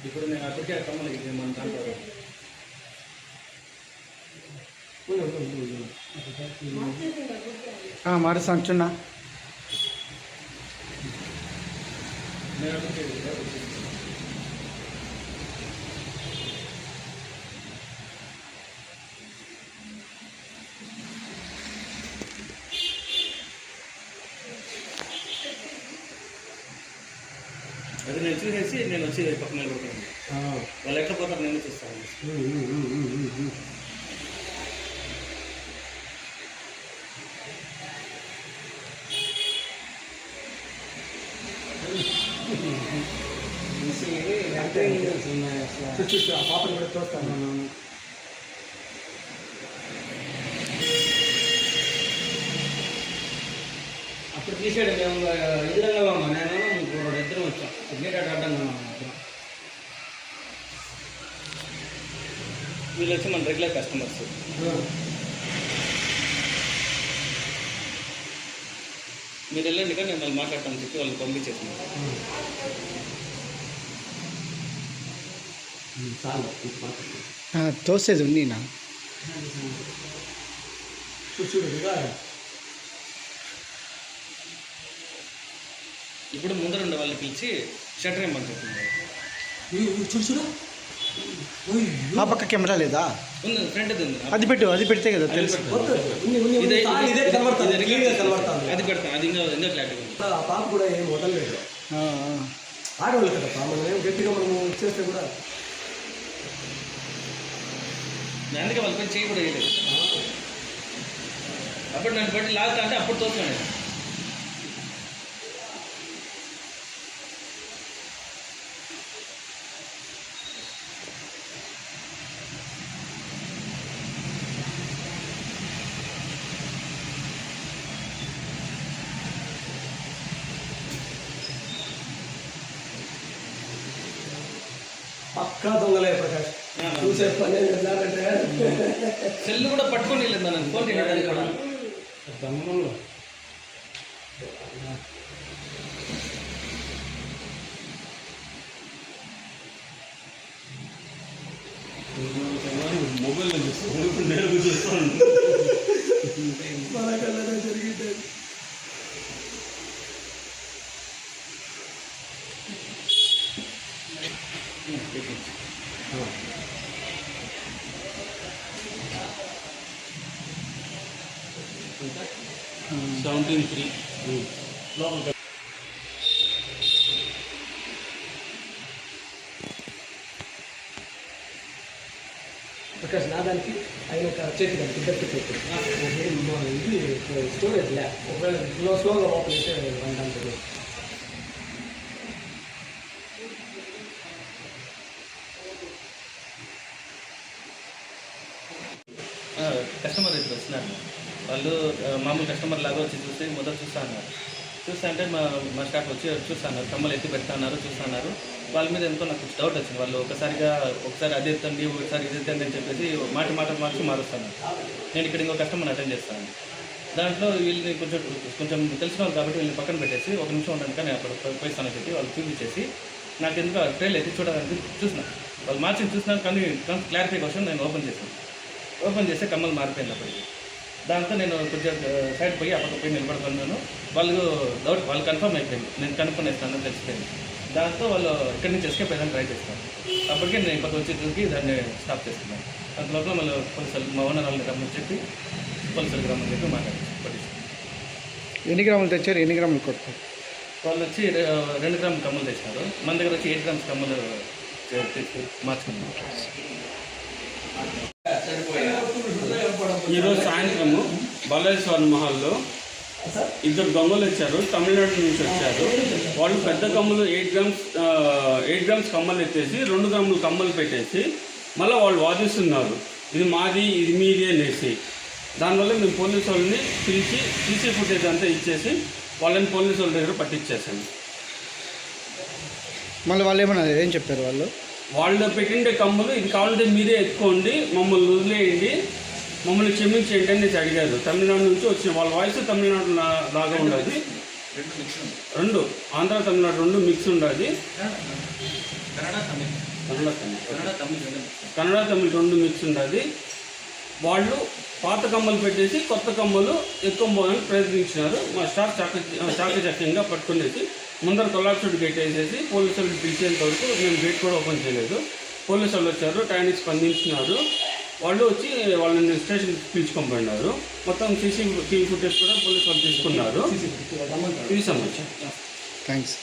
ఇప్పుడు నేను అప్పటికే కమ్మలకి మన దాంట్లో మారుస్తాంటున్నా అది నేను చూసేసి నేను వచ్చి పక్కన నిలబడుతున్నాను. వాళ్ళు ఎట్లా పోతారు నేను చూస్తాను. ఆ పాపను కూడా చూస్తాను. అప్పుడు తీసాడు. మేము ఎదురంగా ఉన్నాం. నేను ఇద్దరం వచ్చాం. గేట్ అడ్డంగా ఉన్నాం. వీళ్ళు వచ్చి మన రెగ్యులర్ కస్టమర్స్. మీరు వెళ్ళండి కానీ నేను వాళ్ళు మాట్లాడతాను చెప్పి వాళ్ళని పంపించేస్తున్నాను. తోసేది ఉంది నా ఇప్పుడు ముందర ఉండే వాళ్ళని పిలిచి షటర్ ఇమ్మని చెప్తున్నారు. ఆ పక్క కెమెరా లేదా? ఉంది, ఫ్రంట్ ఉంది. అది పెట్టు, అది పెడితే కదా తెలుసు. అది పెడతాం. అది ఇంకా క్లారిటీ ఉంది. ఆ పాప కూడా ఏం వదలలేదు. ఆడవాళ్ళు కదా మనం ఏం గట్టిగా మనం చేస్తే కూడా అందుకే వాళ్ళ పని చేయి కూడా వేయలేదు. అప్పుడు నన్ను బట్టి లాగుతా అంటే అప్పుడు తోస్తున్నాను. పక్కా దొంగలే ప్రకాష్. చూసే పని వెళ్ళాలంటే సెల్ కూడా పట్టుకొని వెళ్ళింది నన్ను ఫోన్ చేయడానికి కూడా. దొంగలు మొబైల్లో చూస్తాను, నేరుగా చూస్తాను. మనకల్లనే జరిగింది. ప్రకాష్ నా దానికి ఆయన చేతి దానికి ఇద్దరికి పెట్టి ఇది స్టోరేజ్ లే. ఒకవేళ స్లోగా ఓపెన్ చేస్తే దాంట్లో కస్టమర్ ఇప్పుడు వచ్చినారు. వాళ్ళు మామూలు కస్టమర్ లాగా వచ్చి చూసి మొదట చూస్తా అన్నారు. చూస్తా అంటే మా స్టాఫ్ వచ్చి చూస్తున్నారు, కమ్మలు ఎత్తి పెడతాన్నారు, చూస్తున్నారు. వాళ్ళ మీద ఎంతో నాకు డౌట్ వచ్చింది. వాళ్ళు ఒకసారి అది ఎత్తండి, ఒకసారి ఇది ఎత్తండి అని చెప్పేసి మాట మార్చి మారుస్తాను. నేను ఇక్కడ ఇంకో కస్టమర్ని అటెండ్ చేస్తాను. దాంట్లో వీళ్ళని కొంచెం తెలిసిన వాళ్ళు కాబట్టి వీళ్ళని పక్కన పెట్టేసి ఒక నిమిషం ఉండండి కానీ అక్కడ పోయిస్తానని చెప్పి వాళ్ళు చూపించేసి నాకు ఎందుకు ట్రైల్ ఎత్తి చూడాలని చూసిన. వాళ్ళు మార్చి చూసినాను కానీ క్లారిఫై కోసం నేను ఓపెన్ చేస్తే కమ్మలు మారిపోయింది. అప్పటికి దాంతో నేను కొంచెం సైడ్ పోయి అప్పటికి పోయి నిలబడుతున్నాను. వాళ్ళు కన్ఫర్మ్ అయిపోయింది, నేను కనుక్కొని వేస్తానని తెలిసిపోయింది. దాంతో వాళ్ళు ఇక్కడి నుంచి ఎస్కేప్ అయ్యాలని ట్రై చేస్తాను. అప్పటికే నేను ఇప్పటికి వచ్చి చూసి దాన్ని స్టాప్ చేస్తున్నాను. అందులోపల మళ్ళీ పోలీసులు మా ఓనర్ వాళ్ళని రమ్మని చెప్పి పోలీసులకు రమ్మని చెప్పి మాట్లాడారు. ఎన్ని గ్రాములు తెచ్చారు, ఎన్ని గ్రాములు కొట్టారు? వాళ్ళు వచ్చి 2 గ్రాముల కమ్మలు తెచ్చినారు. మన దగ్గర వచ్చి 8 గ్రామ్స్ కమ్మలు తెచ్చి మార్చుకున్నాం. ఈరోజు సాయంత్రము బాలేశ్వర మహల్లో ఇద్దరు దొంగలు వచ్చారు, తమిళనాడు నుంచి వచ్చారు. వాళ్ళు పెద్ద కమ్మలు 8 గ్రామ్స్ కమ్మలు ఎత్తేసి 2 గ్రాములు కమ్మలు పెట్టేసి మళ్ళీ వాళ్ళు వాదిస్తున్నారు, ఇది మాది ఇది మీది అనేసి. దానివల్ల మేము పోలీసు వాళ్ళని పిలిచి సీసీ ఫుటేజ్ అంతా ఇచ్చేసి వాళ్ళని పోలీసు వాళ్ళ దగ్గర పట్టించేసాము. మళ్ళీ వాళ్ళు ఏమన్నారు, ఏం చెప్పారు? వాళ్ళు పెట్టిండే కమ్మలు ఇది కావాలంటే మీరే ఎత్తుకోండి, మమ్మల్ని వదిలేయండి, మమ్మల్ని క్షమించేయండి అని అడిగారు. తమిళనాడు నుంచి వచ్చిన వాళ్ళ వాయిస్ తమిళనాడు లాగా ఉండదు, 2 ఆంధ్ర తమిళనాడు 2 మిక్స్ ఉండదు. కన్నడ తమిళ్ కన్నడ తమిళ్ రెండు mix. కన్నడ తమిళ్ రెండు మిక్స్ ఉన్నది. వాళ్ళు పాత కమ్మలు పెట్టేసి కొత్త కమ్మలు ఎత్తుకోవాలని ప్రయత్నించినారు. మా స్టాఫ్ చాకచక్యంగా పట్టుకునేసి ముందర కొల్లాప్స్డ్ గేట్ వేసేసి పోలీసు వాళ్ళు పిలిచేంత వరకు మేము గేట్ కూడా ఓపెన్ చేయలేదు. పోలీసు వాళ్ళు వచ్చారు, టైంకి స్పందించినారు. వాళ్ళు వచ్చి వాళ్ళని స్టేషన్కి పిలుచుకొని పోయినారు. మొత్తం సీసీటీవీ ఫుటేజ్ కూడా పోలీసు వాళ్ళు తీసుకున్నారు. రమ్మంటారు. తీసాము. థ్యాంక్స్.